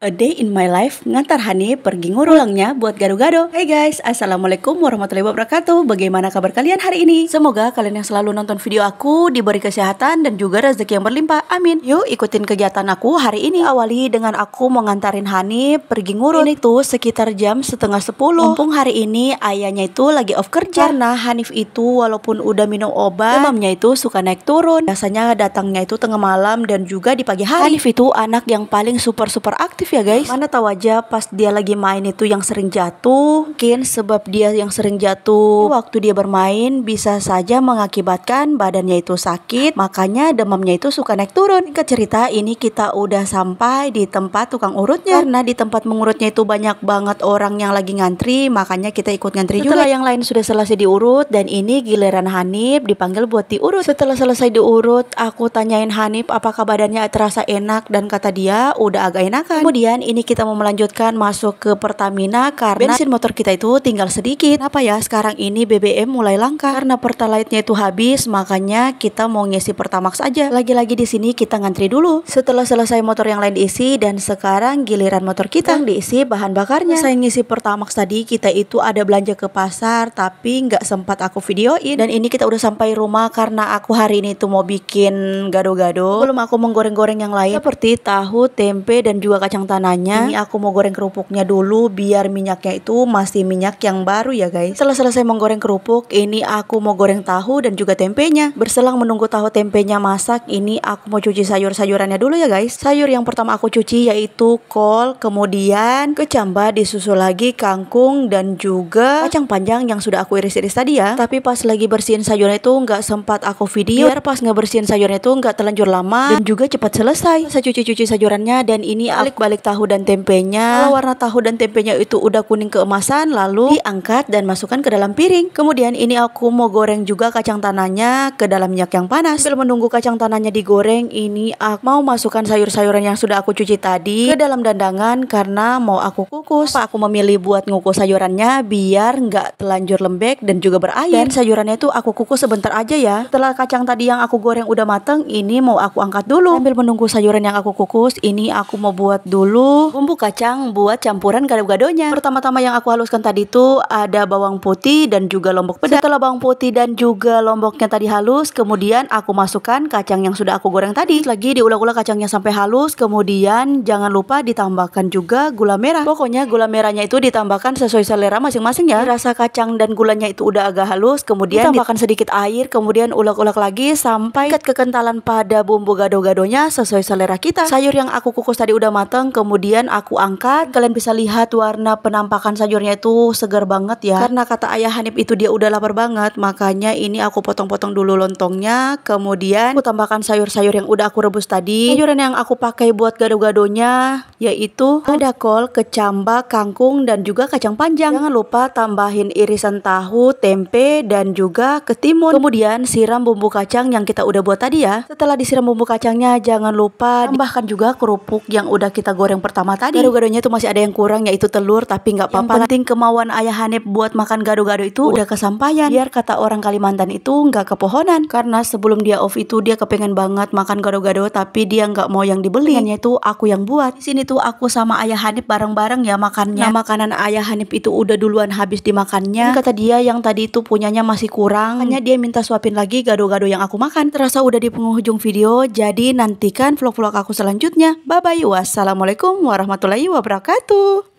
A day in my life, ngantar Hani pergi ngurulangnya buat gado-gado. Hey guys, assalamualaikum warahmatullahi wabarakatuh. Bagaimana kabar kalian hari ini? Semoga kalian yang selalu nonton video aku diberi kesehatan dan juga rezeki yang berlimpah. Amin. Yuk ikutin kegiatan aku hari ini. Awali dengan aku mau ngantarin Hani pergi ngurul. Ini tuh sekitar jam setengah 10. Mumpung hari ini ayahnya itu lagi off kerja. Karena Hanif itu walaupun udah minum obat, demamnya itu suka naik turun. Biasanya datangnya itu tengah malam dan juga di pagi hari. Hanif itu anak yang paling super aktif ya guys. Mana tahu aja pas dia lagi main itu yang sering jatuh. Mungkin sebab dia yang sering jatuh waktu dia bermain bisa saja mengakibatkan badannya itu sakit, makanya demamnya itu suka naik turun. Ke cerita ini kita udah sampai di tempat tukang urutnya. Karena di tempat mengurutnya itu banyak banget orang yang lagi ngantri, makanya kita ikut ngantri juga. Setelah yang lain sudah selesai diurut dan ini giliran Hanif dipanggil buat diurut. Setelah selesai diurut, aku tanyain Hanif apakah badannya terasa enak dan kata dia udah agak enakan. Kemudian ini kita mau melanjutkan masuk ke Pertamina karena bensin motor kita itu tinggal sedikit. Kenapa ya sekarang ini BBM mulai langka? Karena Pertalite-nya itu habis, makanya kita mau ngisi Pertamax aja. Lagi-lagi di sini kita ngantri dulu. Setelah selesai motor yang lain diisi dan sekarang giliran motor kita diisi bahan bakarnya. Saya ngisi Pertamax tadi kita itu ada belanja ke pasar tapi nggak sempat aku videoin. Dan ini kita udah sampai rumah karena aku hari ini tuh mau bikin gado-gado. Belum aku menggoreng-goreng yang lain seperti tahu, tempe dan juga kacang tanahnya. Ini aku mau goreng kerupuknya dulu biar minyaknya itu masih minyak yang baru ya guys. Setelah selesai menggoreng kerupuk, ini aku mau goreng tahu dan juga tempenya. Berselang menunggu tahu tempenya masak, ini aku mau cuci sayur-sayurannya dulu ya guys. Sayur yang pertama aku cuci yaitu kol, kemudian kecamba, disusul lagi kangkung dan juga kacang panjang yang sudah aku iris-iris tadi ya. Tapi pas lagi bersihin sayurnya itu nggak sempat aku video biar pas ngebersihin sayurnya itu nggak terlanjur lama dan juga cepat selesai. Saya cuci-cuci sayurannya dan ini balik tahu dan tempenya. Kalau warna tahu dan tempenya itu udah kuning keemasan, lalu diangkat dan masukkan ke dalam piring. Kemudian ini aku mau goreng juga kacang tanahnya ke dalam minyak yang panas. Sambil menunggu kacang tanahnya digoreng, ini aku mau masukkan sayur-sayuran yang sudah aku cuci tadi ke dalam dandangan karena mau aku kukus. Aku memilih buat ngukus sayurannya biar nggak terlanjur lembek dan juga berair. Dan sayurannya itu aku kukus sebentar aja ya. Setelah kacang tadi yang aku goreng udah mateng, ini mau aku angkat dulu. Sambil menunggu sayuran yang aku kukus, ini aku mau buat dulu bumbu kacang buat campuran gado-gadonya. Pertama-tama yang aku haluskan tadi tuh ada bawang putih dan juga lombok pedas. Setelah bawang putih dan juga lomboknya tadi halus, kemudian aku masukkan kacang yang sudah aku goreng tadi. Lagi diulek-ulek kacangnya sampai halus, kemudian jangan lupa ditambahkan juga gula merah. Pokoknya gula merahnya itu ditambahkan sesuai selera masing-masing ya. Rasa kacang dan gulanya itu udah agak halus, kemudian ditambahkan sedikit air, kemudian ulek-ulek lagi sampai kekentalan pada bumbu gado-gadonya sesuai selera kita. Sayur yang aku kukus tadi udah mateng, kemudian aku angkat. Kalian bisa lihat warna penampakan sayurnya itu segar banget ya. Karena kata ayah Hanif itu dia udah lapar banget, makanya ini aku potong-potong dulu lontongnya. Kemudian aku tambahkan sayur-sayur yang udah aku rebus tadi. Sayuran yang aku pakai buat gado-gadonya yaitu ada kol, kecamba, kangkung dan juga kacang panjang. Jangan lupa tambahin irisan tahu, tempe dan juga ketimun. Kemudian siram bumbu kacang yang kita udah buat tadi ya. Setelah disiram bumbu kacangnya, jangan lupa tambahkan juga kerupuk yang udah kita goreng pertama tadi. Gado-gadonya itu masih ada yang kurang yaitu telur, tapi nggak apa-apa. Yang penting kemauan ayah Hanif buat makan gado-gado itu udah kesampaian. Biar kata orang Kalimantan itu nggak kepohonan. Karena sebelum dia off itu dia kepengen banget makan gado-gado, tapi dia nggak mau yang dibeli. Pengennya itu aku yang buat. Di sini tuh aku sama ayah Hanif bareng-bareng ya makannya. Nah, makanan ayah Hanif itu udah duluan habis dimakannya. Dan kata dia yang tadi itu punyanya masih kurang. Hanya dia minta suapin lagi gado-gado yang aku makan. Terasa udah di penghujung video, jadi nantikan vlog-vlog aku selanjutnya. Bye bye. Wassalamualaikum warahmatullahi wabarakatuh.